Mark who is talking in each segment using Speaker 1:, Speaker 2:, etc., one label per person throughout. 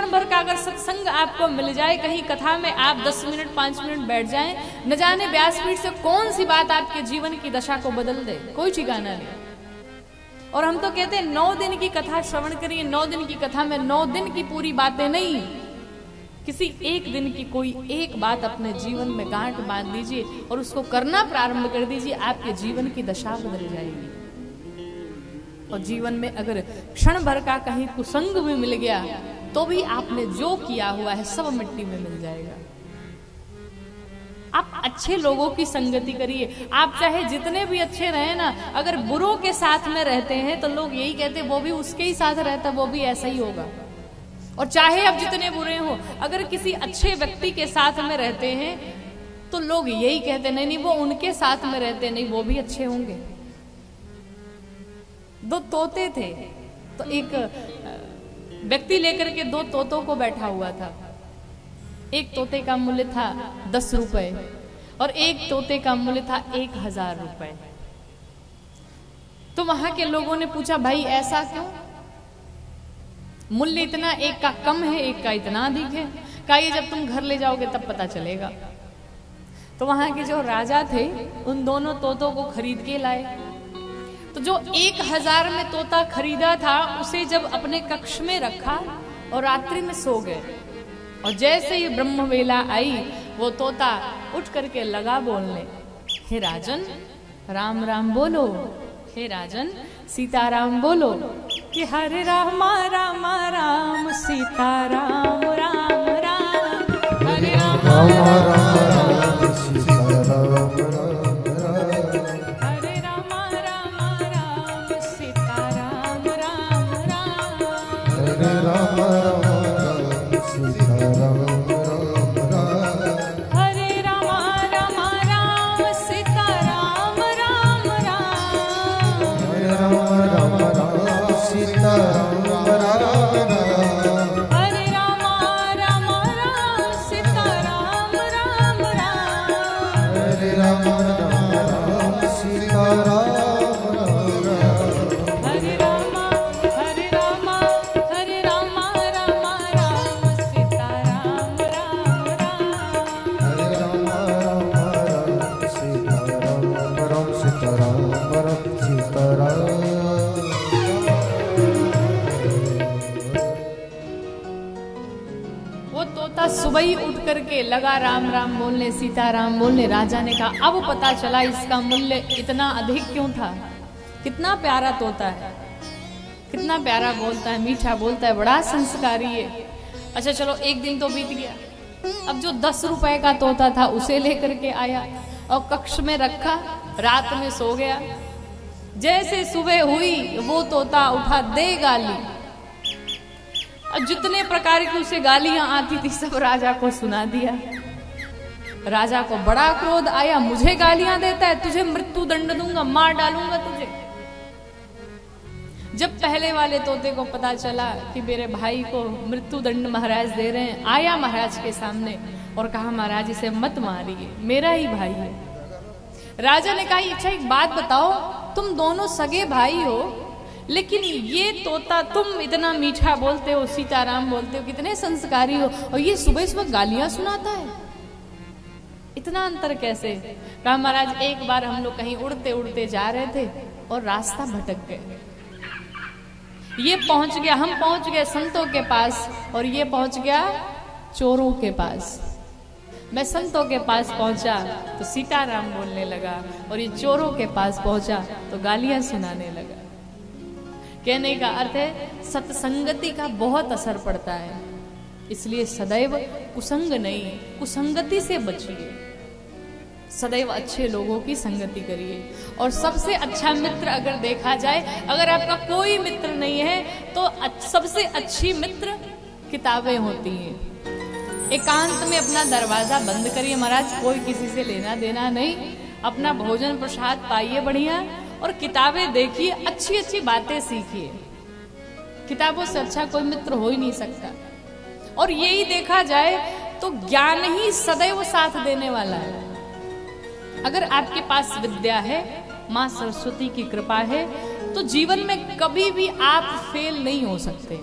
Speaker 1: क्षण भर का अगर सत्संग आपको मिल जाए, कहीं कथा में आप 10 मिनट 5 मिनट बैठ जाएं, न जाने व्यासपीठ से कौन सी बात आपके जीवन की दशा को बदल दे, कोई ठिकाना नहीं। और हम तो कहते हैं 9 दिन की कथा श्रवण करिए। 9 दिन की कथा में 9 दिन की पूरी बातें नहीं, किसी एक दिन की कोई एक बात अपने जीवन में गांठ बांध दीजिए और उसको करना प्रारंभ कर दीजिए, आपके जीवन की दशा बदल जाएगी। और जीवन में अगर क्षण भर का कहीं कुसंग भी मिल गया तो भी आपने जो किया हुआ है सब मिट्टी में मिल जाएगा। आप अच्छे लोगों की संगति करिए। आप चाहे जितने भी अच्छे रहे ना, अगर बुरों के साथ में रहते हैं तो लोग यही कहते हैं वो भी उसके ही साथ रहता, वो भी ऐसा ही होगा। और चाहे आप जितने बुरे हो, अगर किसी अच्छे व्यक्ति के साथ में रहते हैं तो लोग यही कहते नहीं नहीं वो उनके साथ में रहते, नहीं वो भी अच्छे होंगे। 2 तोते थे, तो एक व्यक्ति लेकर के 2 तोतों को बैठा हुआ था। एक तोते का मूल्य था 10 रुपए और एक तोते का मूल्य था 1000 रुपए। तो वहां के लोगों ने पूछा भाई ऐसा क्यों, मूल्य इतना एक का कम है एक का इतना अधिक है? कहिए जब तुम घर ले जाओगे तब पता चलेगा। तो वहां के जो राजा थे उन दोनों तोतों को खरीद के लाए। तो जो 1000 में तोता खरीदा था उसे जब अपने कक्ष में रखा और रात्रि में सो गए। और जैसे ही ब्रह्म वेला आई वो तोता उठ करके लगा बोलने, हे राजन राम राम बोलो, हे राजन सीताराम बोलो, कि हरे रामा राम राम सीताराम राम राम, हरे रामा राम राम सीताराम राम राम, हरे रामा राम राम सीताराम राम राम, हरे रामा राम सीताराम राम राम, हरे रामा राम राम सीताराम राम राम, हरे रामा राम राम सीताराम राम राम, हरे रामा राम राम सीताराम राम राम, हरे रामा राम सीताराम राम राम, हरे रामा हरे रामा हरे रामा राम राम सीताराम राम राम, हरे रामा राम राम सीताराम राम सीताराम राम सीताराम। वो तोता सुबह ही उठ करके लगा राम राम बोलने, सीताराम बोलने। राजा ने कहा अब पता चला इसका मूल्य इतना अधिक क्यों था। कितना प्यारा तोता है, कितना प्यारा बोलता है, मीठा बोलता है, बड़ा संस्कारी है। अच्छा चलो एक दिन तो बीत गया। अब जो 10 रुपए का तोता था उसे लेकर के आया और कक्ष में रखा, रात में सो गया। जैसे सुबह हुई वो तोता उठा दे गाली। और जितने प्रकार की उसे गालियां आती थी सब राजा को सुना दिया। राजा को बड़ा क्रोध आया, मुझे गालियां देता है, तुझे मृत्यु दंड दूंगा, मार डालूंगा तुझे। जब पहले वाले तोते को पता चला कि मेरे भाई को मृत्यु दंड महाराज दे रहे हैं, आया महाराज के सामने और कहा महाराज इसे मत मारिए, मेरा ही भाई है। राजा ने कहा अच्छा एक बात बताओ, तुम दोनों सगे भाई हो, लेकिन ये तोता तुम इतना मीठा बोलते हो, सीताराम बोलते हो, कितने संस्कारी हो, और ये सुबह सुबह गालियां सुनाता है, इतना अंतर कैसे? कहा महाराज एक बार हम लोग कहीं उड़ते उड़ते जा रहे थे और रास्ता भटक गए। ये पहुंच गया, हम पहुंच गए संतों के पास और ये पहुंच गया चोरों के पास। मैं संतों के पास पहुंचा तो सीताराम बोलने लगा और ये चोरों के पास पहुंचा तो गालियां सुनाने लगा। कहने का अर्थ है सत्संगति का बहुत असर पड़ता है, इसलिए सदैव कुसंग नहीं, कुसंगति से बचिए, सदैव अच्छे लोगों की संगति करिए। और सबसे अच्छा मित्र अगर देखा जाए, अगर आपका कोई मित्र नहीं है तो सबसे अच्छी मित्र किताबें होती हैं। एकांत में अपना दरवाजा बंद करिए, महाराज कोई किसी से लेना देना नहीं, अपना भोजन प्रसाद पाइए बढ़िया और किताबें देखिए, अच्छी अच्छी बातें सीखिए। किताबों से अच्छा कोई मित्र हो ही नहीं सकता। और यही देखा जाए तो ज्ञान ही सदैव साथ देने वाला है। अगर आपके पास विद्या है, माँ सरस्वती की कृपा है, तो जीवन में कभी भी आप फेल नहीं हो सकते।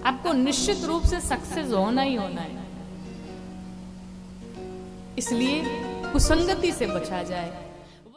Speaker 1: आपको निश्चित रूप से सक्सेस होना ही होना है। इसलिए कुसंगति से बचा जाए।